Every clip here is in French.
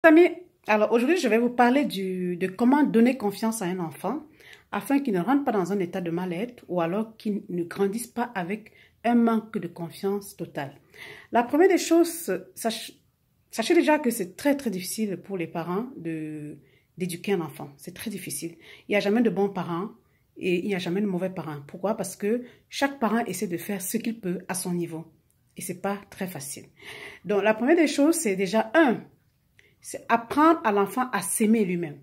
Amis, alors aujourd'hui, je vais vous parler de comment donner confiance à un enfant afin qu'il ne rentre pas dans un état de mal-être ou alors qu'il ne grandisse pas avec un manque de confiance totale. La première des choses, sachez déjà que c'est très difficile pour les parents d'éduquer un enfant. C'est très difficile. Il n'y a jamais de bons parents et il n'y a jamais de mauvais parents. Pourquoi? Parce que chaque parent essaie de faire ce qu'il peut à son niveau. Et c'est pas très facile. Donc la première des choses, c'est déjà c'est apprendre à l'enfant à s'aimer lui-même.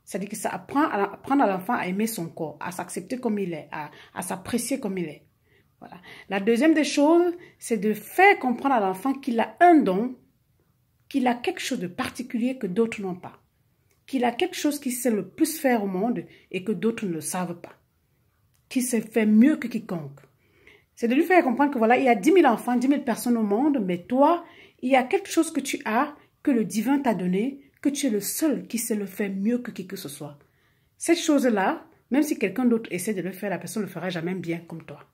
C'est-à-dire que ça apprendre à l'enfant à aimer son corps, à s'accepter comme il est, à s'apprécier comme il est. Voilà. La deuxième des choses, c'est de faire comprendre à l'enfant qu'il a un don, qu'il a quelque chose de particulier que d'autres n'ont pas, qu'il a quelque chose qu'il sait le plus faire au monde et que d'autres ne le savent pas, qu'il sait faire mieux que quiconque. C'est de lui faire comprendre que voilà, il y a 10 000 enfants, 10 000 personnes au monde, mais toi, il y a quelque chose que tu as, que le divin t'a donné, que tu es le seul qui sait le faire mieux que qui que ce soit. Cette chose-là, même si quelqu'un d'autre essaie de le faire, la personne ne le fera jamais bien comme toi.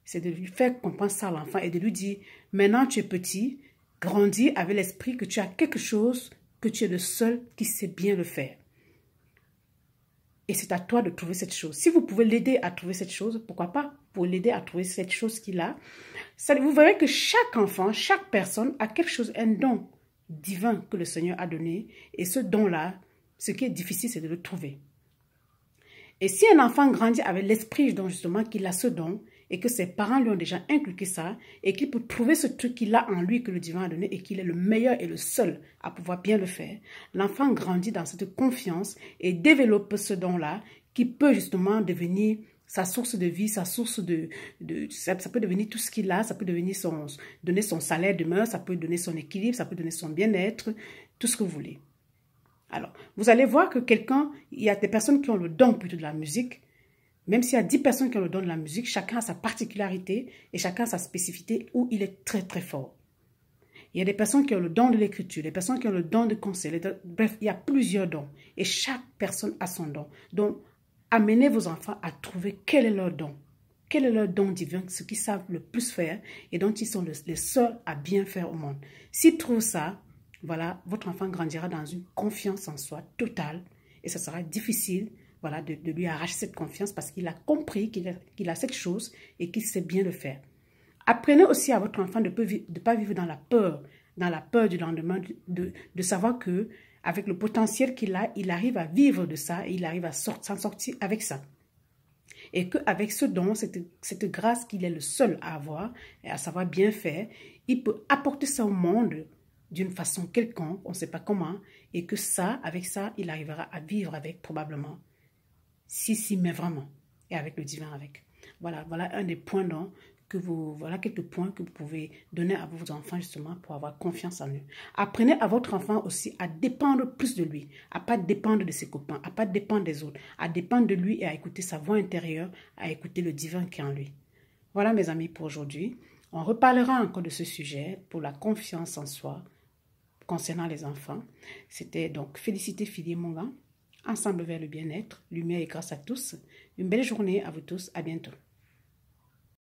C'est de lui faire comprendre ça à l'enfant et de lui dire, maintenant tu es petit, grandis avec l'esprit que tu as quelque chose, que tu es le seul qui sait bien le faire. Et c'est à toi de trouver cette chose. Si vous pouvez l'aider à trouver cette chose, pourquoi pas? Pour l'aider à trouver cette chose qu'il a. Vous verrez que chaque enfant, chaque personne a quelque chose, un don divin que le Seigneur a donné. Et ce don-là, ce qui est difficile, c'est de le trouver. Et si un enfant grandit avec l'esprit, donc justement, qu'il a ce don, et que ses parents lui ont déjà inculqué ça, et qu'il peut trouver ce truc qu'il a en lui que le divin a donné, et qu'il est le meilleur et le seul à pouvoir bien le faire, l'enfant grandit dans cette confiance et développe ce don-là qui peut justement devenir sa source de vie, sa source ça peut devenir tout ce qu'il a, ça peut devenir donner son salaire demain, ça peut donner son équilibre, ça peut donner son bien-être, tout ce que vous voulez. Alors, vous allez voir que il y a des personnes qui ont le don plutôt de la musique, même s'il y a 10 personnes qui ont le don de la musique, chacun a sa particularité et chacun a sa spécificité où il est très fort. Il y a des personnes qui ont le don de l'écriture, des personnes qui ont le don de conseil, bref, il y a plusieurs dons et chaque personne a son don. Donc, amenez vos enfants à trouver quel est leur don. Quel est leur don divin, ce qu'ils savent le plus faire et dont ils sont les seuls à bien faire au monde. S'ils trouvent ça, voilà, votre enfant grandira dans une confiance en soi totale et ça sera difficile, voilà, de lui arracher cette confiance parce qu'il a compris qu'il a cette chose et qu'il sait bien le faire. Apprenez aussi à votre enfant de ne pas vivre dans la peur du lendemain, de savoir que avec le potentiel qu'il a, il arrive à vivre de ça et il arrive à s'en sortir avec ça. Et qu'avec ce don, cette grâce qu'il est le seul à avoir et à savoir bien faire, il peut apporter ça au monde d'une façon quelconque, on ne sait pas comment, et que ça, avec ça, il arrivera à vivre avec probablement. Si, mais vraiment. Et avec le divin avec. Voilà un des points voilà quelques points que vous pouvez donner à vos enfants justement pour avoir confiance en eux. Apprenez à votre enfant aussi à dépendre plus de lui, à pas dépendre de ses copains, à pas dépendre des autres, à dépendre de lui et à écouter sa voix intérieure, à écouter le divin qui est en lui. Voilà mes amis pour aujourd'hui. On reparlera encore de ce sujet pour la confiance en soi concernant les enfants. C'était donc Félicité Fili-Monga. Ensemble vers le bien-être, lumière et grâce à tous. Une belle journée à vous tous. À bientôt.